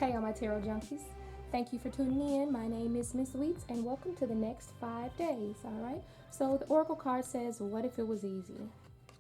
Hey, all my tarot junkies. Thank you for tuning in. My name is Mizzweets, and welcome to the next 5 days. All right. So the oracle card says, "What if it was easy?"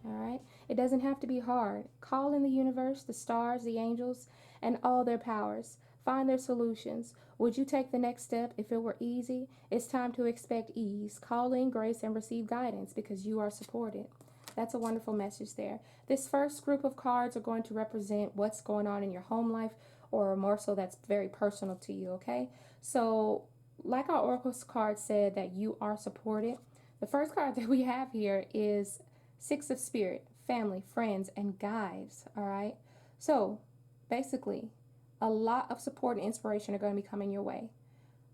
All right. It doesn't have to be hard. Call in the universe, the stars, the angels, and all their powers. Find their solutions. Would you take the next step if it were easy? It's time to expect ease. Call in grace and receive guidance because you are supported. That's a wonderful message there. This first group of cards are going to represent what's going on in your home life, or more so that's very personal to you, okay? So, like our oracle card said, that you are supported. The first card that we have here is Six of Spirit, family, friends, and guides, all right? So, basically, a lot of support and inspiration are going to be coming your way.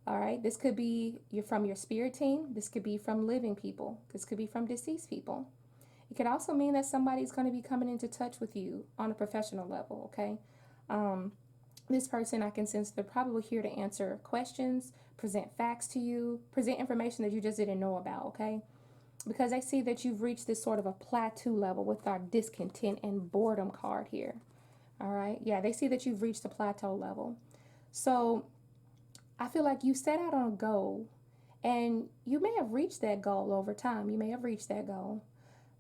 All right, this could be from your spirit team. This could be from living people. This could be from deceased people. It could also mean that somebody's going to be coming into touch with you on a professional level, okay? This person, I can sense they're probably here to answer questions, present facts to you, present information that you just didn't know about, okay? Because I see that you've reached this sort of a plateau level with our discontent and boredom card here. All right, yeah, they see that you've reached the plateau level. So I feel like you set out on a goal, and you may have reached that goal over time. You may have reached that goal.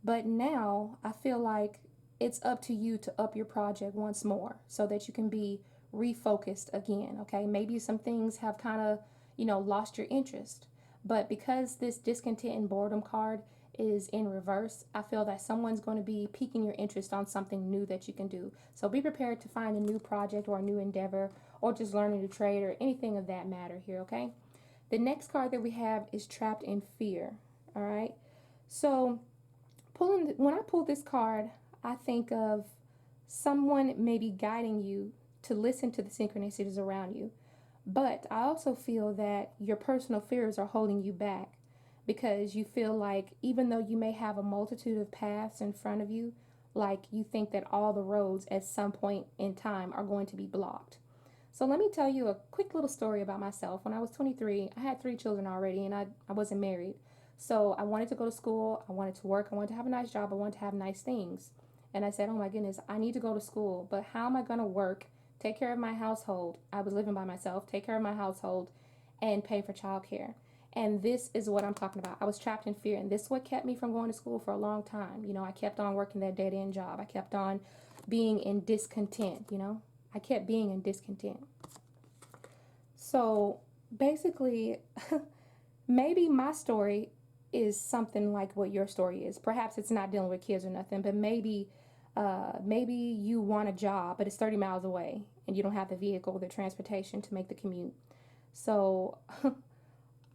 But now I feel like it's up to you to up your project once more so that you can be refocused again, okay? Maybe some things have kind of, lost your interest. But because this discontent and boredom card is in reverse, I feel that someone's going to be piquing your interest on something new that you can do. So be prepared to find a new project or a new endeavor or just learn a new trade or anything of that matter here, okay? The next card that we have is Trapped in Fear, all right? So when I pull this card, I think of someone maybe guiding you to listen to the synchronicities around you. But I also feel that your personal fears are holding you back because you feel like even though you may have a multitude of paths in front of you, like you think that all the roads at some point in time are going to be blocked. So let me tell you a quick little story about myself. When I was 23, I had 3 children already, and I wasn't married. So I wanted to go to school, I wanted to work, I wanted to have a nice job, I wanted to have nice things. And I said, oh my goodness, I need to go to school, but how am I going to work, take care of my household? I was living by myself, take care of my household, and pay for childcare. And this is what I'm talking about. I was trapped in fear, and this is what kept me from going to school for a long time. I kept on working that dead-end job. I kept on being in discontent, I kept being in discontent. So basically, maybe my story is something like what your story is. Perhaps it's not dealing with kids or nothing, but maybe you want a job, but it's 30 miles away and you don't have the vehicle or the transportation to make the commute. So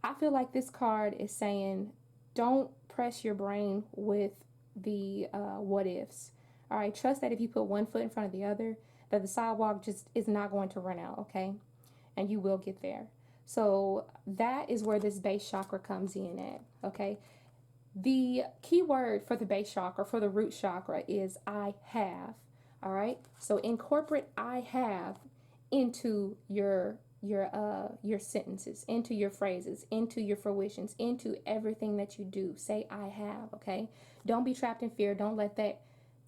I feel like this card is saying, don't press your brain with the what ifs. All right, trust that if you put one foot in front of the other, that the sidewalk just is not going to run out, okay? And you will get there. So that is where this base chakra comes in at, okay? The key word for the base chakra, for the root chakra, is I have, all right? So incorporate I have into your sentences, into your phrases, into your fruitions, into everything that you do. Say I have, okay? Don't be trapped in fear. Don't let that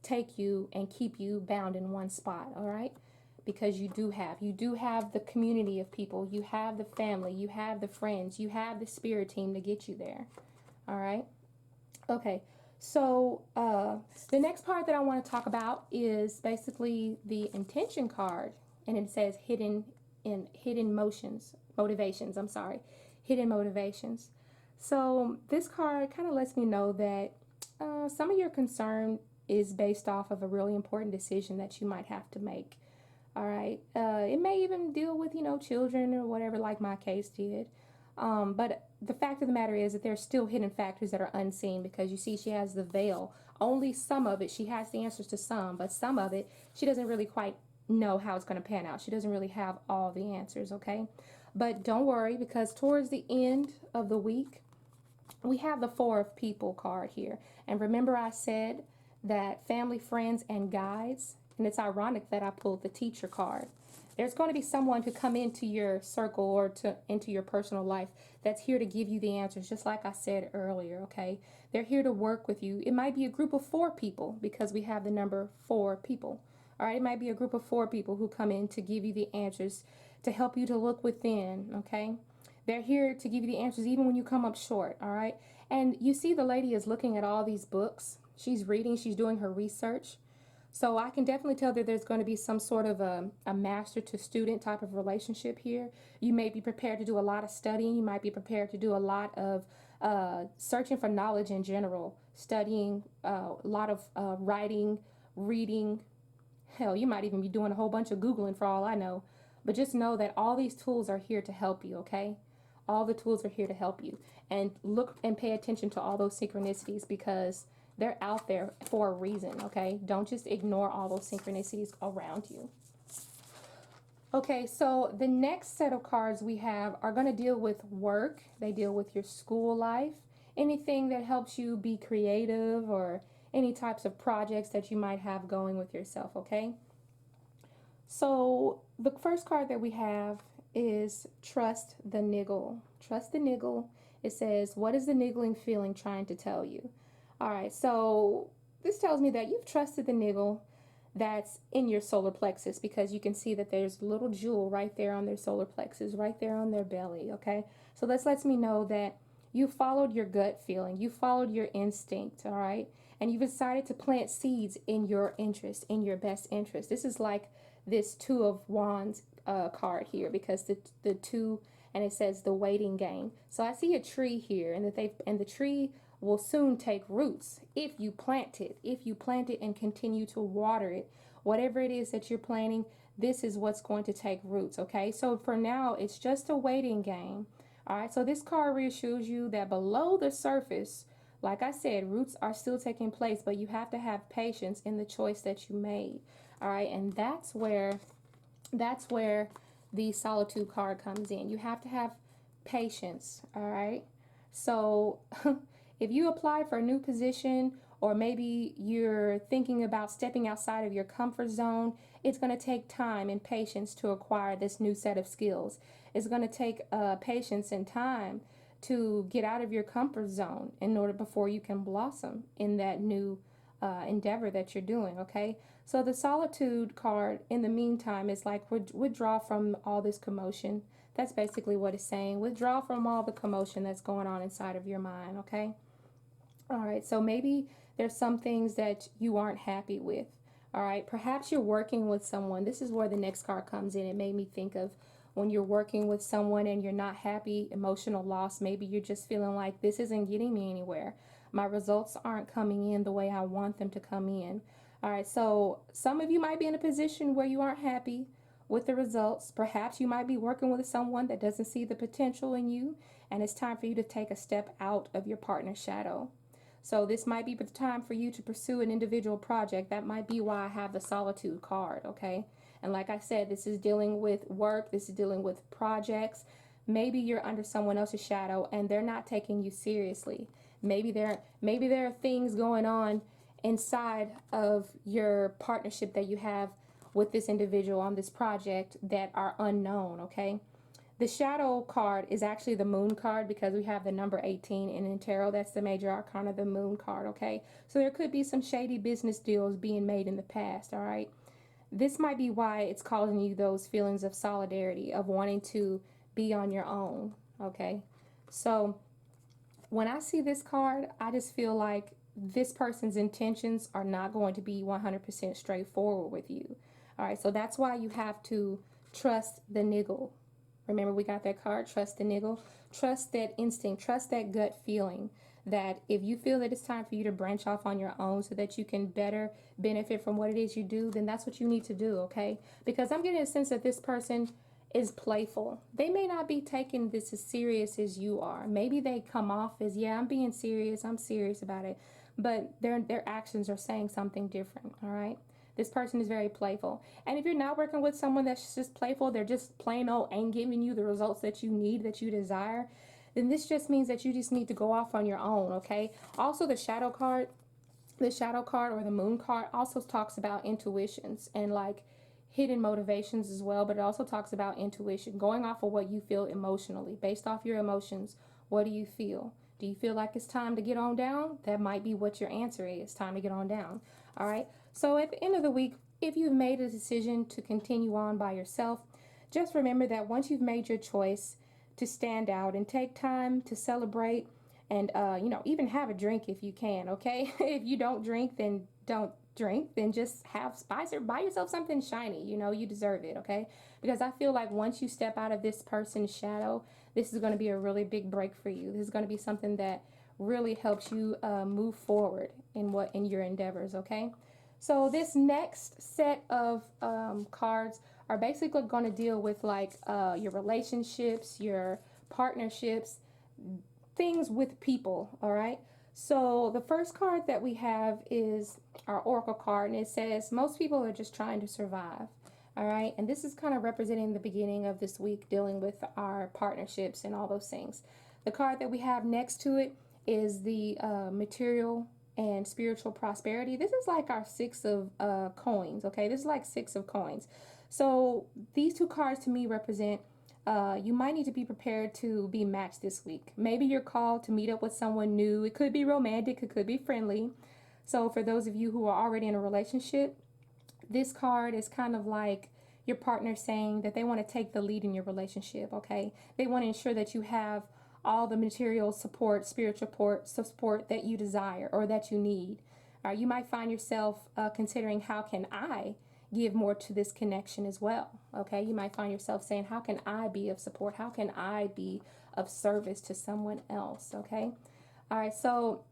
take you and keep you bound in one spot, all right? Because you do have the community of people, you have the family, you have the friends, you have the spirit team to get you there. All right. Okay. So the next part that I want to talk about is basically the intention card, and it says hidden motivations. I'm sorry, hidden motivations. So this card kind of lets me know that some of your concern is based off of a really important decision that you might have to make. All right. It may even deal with, children or whatever, like my case did. But the fact of the matter is that there's still hidden factors that are unseen because you see, she has the veil. Only some of it, she has the answers to some, but some of it, she doesn't really quite know how it's going to pan out. She doesn't really have all the answers, okay? But don't worry, because towards the end of the week, we have the Four of People card here. And remember I said that family, friends, and guides. And it's ironic that I pulled the teacher card. There's going to be someone to come into your circle or into your personal life that's here to give you the answers, just like I said earlier, okay? They're here to work with you. It might be a group of 4 people because we have the number 4 people, All right, it might be a group of 4 people who come in to give you the answers, to help you to look within, okay? They're here to give you the answers even when you come up short, all right? And you see the lady is looking at all these books. She's reading, she's doing her research. So I can definitely tell that there's going to be some sort of a master to student type of relationship here. You may be prepared to do a lot of studying. You might be prepared to do a lot of searching for knowledge in general, studying, a lot of writing, reading. Hell, you might even be doing a whole bunch of Googling for all I know. But just know that all these tools are here to help you, okay? All the tools are here to help you. And look and pay attention to all those synchronicities because they're out there for a reason, okay? Don't just ignore all those synchronicities around you. Okay, so the next set of cards we have are going to deal with work. They deal with your school life, anything that helps you be creative or any types of projects that you might have going with yourself, okay? So the first card that we have is Trust the Niggle. Trust the Niggle. It says, what is the niggling feeling trying to tell you? All right, so this tells me that you've trusted the niggle that's in your solar plexus because you can see that there's a little jewel right there on their solar plexus, right there on their belly, okay? So this lets me know that you followed your gut feeling, you followed your instinct, all right? And you've decided to plant seeds in your interest, in your best interest. This is like this Two of Wands card here because the two, and it says the waiting game. So I see a tree here, and the tree will soon take roots if you plant it and continue to water it. Whatever it is that you're planting, this is what's going to take roots, okay? So for now, it's just a waiting game. All right, so this card reassures you that below the surface, like I said, roots are still taking place, but you have to have patience in the choice that you made. All right, and that's where the solitude card comes in. You have to have patience, all right? So if you apply for a new position, or maybe you're thinking about stepping outside of your comfort zone, it's going to take time and patience to acquire this new set of skills. It's going to take patience and time to get out of your comfort zone in order before you can blossom in that new endeavor that you're doing, okay? So the solitude card, in the meantime, is like withdraw from all this commotion. That's basically what it's saying. Withdraw from all the commotion that's going on inside of your mind, okay? All right, so maybe there's some things that you aren't happy with. All right, perhaps you're working with someone. This is where the next card comes in. It made me think of when you're working with someone and you're not happy, emotional loss. Maybe you're just feeling like this isn't getting me anywhere. My results aren't coming in the way I want them to come in. All right, so some of you might be in a position where you aren't happy with the results. Perhaps you might be working with someone that doesn't see the potential in you, and it's time for you to take a step out of your partner's shadow. So this might be the time for you to pursue an individual project. That might be why I have the solitude card, okay? And like I said, this is dealing with work. This is dealing with projects. Maybe you're under someone else's shadow and they're not taking you seriously. Maybe there are things going on inside of your partnership that you have with this individual on this project that are unknown, okay? The shadow card is actually the moon card because we have the number 18 in tarot. That's the major arcana, the moon card, okay? So there could be some shady business deals being made in the past, all right? This might be why it's causing you those feelings of solidarity, of wanting to be on your own, okay? So when I see this card, I just feel like this person's intentions are not going to be 100% straightforward with you. All right, so that's why you have to trust the niggle. Remember, we got that card, trust the niggle. Trust that instinct, trust that gut feeling that if you feel that it's time for you to branch off on your own so that you can better benefit from what it is you do, then that's what you need to do, okay? Because I'm getting a sense that this person is playful. They may not be taking this as serious as you are. Maybe they come off as, yeah, I'm being serious, I'm serious about it. But their actions are saying something different, all right? This person is very playful. And if you're not working with someone that's just playful, they're just plain old ain't giving you the results that you need, that you desire, then this just means that you just need to go off on your own, okay? Also, the shadow card or the moon card also talks about intuitions and like hidden motivations as well, but it also talks about intuition, going off of what you feel emotionally. Based off your emotions, what do you feel? Do you feel like it's time to get on down? That might be what your answer is, time to get on down. All right. So at the end of the week, if you've made a decision to continue on by yourself, just remember that once you've made your choice to stand out and take time to celebrate and, even have a drink if you can, okay? If you don't drink, then don't drink, then just have spice or buy yourself something shiny. You deserve it, okay? Because I feel like once you step out of this person's shadow, this is going to be a really big break for you. This is going to be something that really helps you move forward in your endeavors, okay? So this next set of cards are basically going to deal with like your relationships, your partnerships, things with people, all right? So the first card that we have is our Oracle card, and it says most people are just trying to survive, all right? And this is kind of representing the beginning of this week, dealing with our partnerships and all those things. The card that we have next to it is the material and spiritual prosperity. This is like our six of coins, okay? This is like six of coins. So these two cards to me represent you might need to be prepared to be matched this week. Maybe you're called to meet up with someone new. It could be romantic, it could be friendly. So for those of you who are already in a relationship, this card is kind of like your partner saying that they want to take the lead in your relationship, okay? They want to ensure that you have all the material support, spiritual support that you desire or that you need. You might find yourself considering, how can I give more to this connection as well? Okay, you might find yourself saying, how can I be of support? How can I be of service to someone else? Okay, all right. So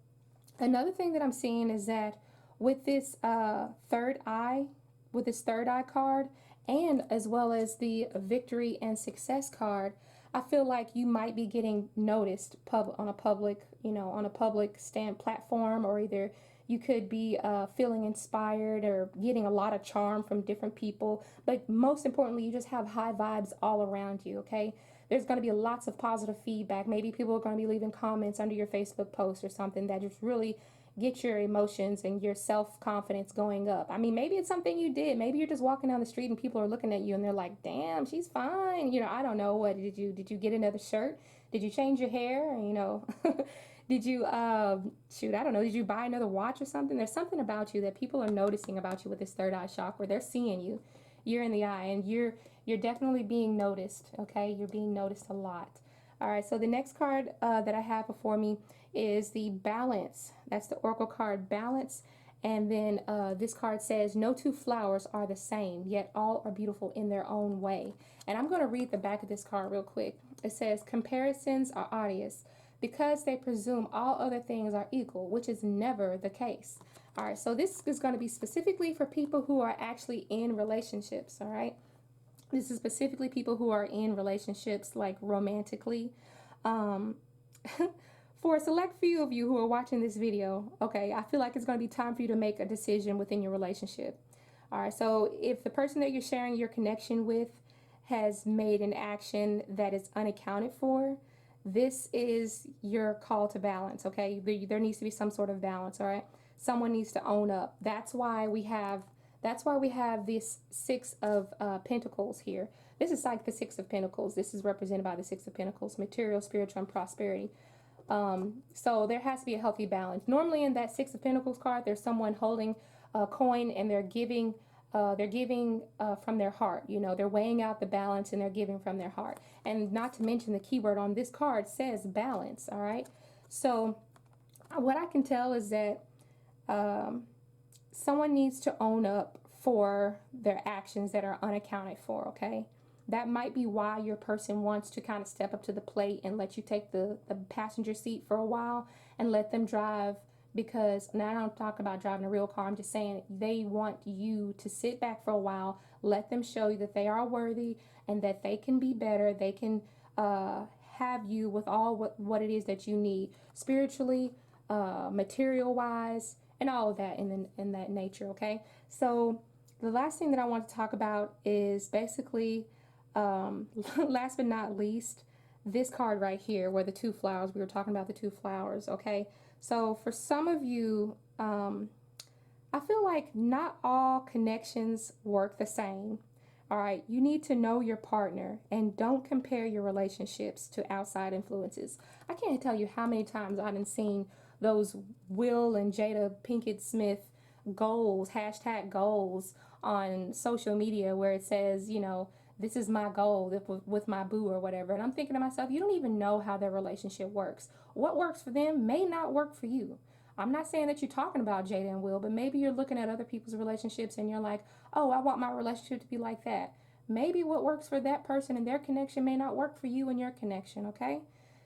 another thing that I'm seeing is that with this third eye, with this third eye card, and as well as the victory and success card, I feel like you might be getting noticed on a public stand platform, or either you could be feeling inspired or getting a lot of charm from different people. But most importantly, you just have high vibes all around you, okay? There's going to be lots of positive feedback. Maybe people are going to be leaving comments under your Facebook post or something that just really get your emotions and your self-confidence going up. I mean, maybe it's something you did. Maybe you're just walking down the street and people are looking at you and they're like, damn, she's fine. I don't know. What did you get another shirt? Did you change your hair? Did you shoot, I don't know, did you buy another watch or something? There's something about you that people are noticing about you with this third eye chakra. They're seeing you. You're in the eye, and you're definitely being noticed, okay? You're being noticed a lot. All right, so the next card that I have before me is the balance. That's the Oracle card, balance. And then this card says, no two flowers are the same, yet all are beautiful in their own way. And I'm going to read the back of this card real quick. It says, comparisons are odious because they presume all other things are equal, which is never the case. All right, so this is going to be specifically for people who are actually in relationships, all right? This is specifically people who are in relationships, like romantically. Um, for a select few of you who are watching this video, okay, I feel like it's going to be time for you to make a decision within your relationship. All right, so if the person that you're sharing your connection with has made an action that is unaccounted for, this is your call to balance, okay? There needs to be some sort of balance, all right? Someone needs to own up. That's why we have this Six of Pentacles here. This is like the Six of Pentacles. This is represented by the Six of Pentacles, material, spiritual, and prosperity. So there has to be a healthy balance. Normally in that Six of Pentacles card, there's someone holding a coin and they're giving from their heart. They're weighing out the balance and they're giving from their heart. And not to mention, the keyword on this card says balance, all right? So what I can tell is that someone needs to own up for their actions that are unaccounted for, okay? That might be why your person wants to kind of step up to the plate and let you take the passenger seat for a while and let them drive. Because now I don't talk about driving a real car. I'm just saying they want you to sit back for a while, let them show you that they are worthy and that they can be better. They can have you with all what it is that you need spiritually, material wise, and all of that in that nature. Okay, so the last thing that I want to talk about is basically, last but not least, this card right here, where the two flowers, we were talking about the two flowers. Okay, so for some of you, I feel like not all connections work the same. All right, you need to know your partner and don't compare your relationships to outside influences. I can't tell you how many times I've seen those Will and Jada Pinkett Smith goals, hashtag goals on social media where it says, you know, this is my goal with my boo or whatever. And I'm thinking to myself, you don't even know how their relationship works. What works for them may not work for you. I'm not saying that you're talking about Jada and Will, but maybe you're looking at other people's relationships and you're like, oh, I want my relationship to be like that. Maybe what works for that person and their connection may not work for you and your connection, okay?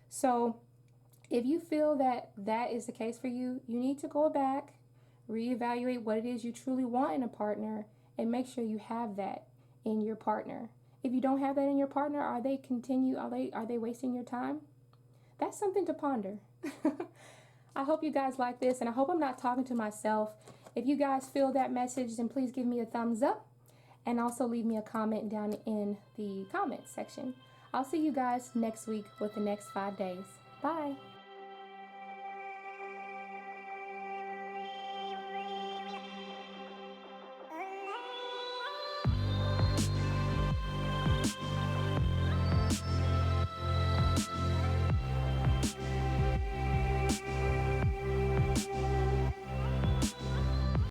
So if you feel that that is the case for you, you need to go back, reevaluate what it is you truly want in a partner, and make sure you have that in your partner. If you don't have that in your partner, are they wasting your time? That's something to ponder. I hope you guys like this, and I hope I'm not talking to myself. If you guys feel that message, then please give me a thumbs up and also leave me a comment down in the comments section. I'll see you guys next week with the next 5 days. Bye.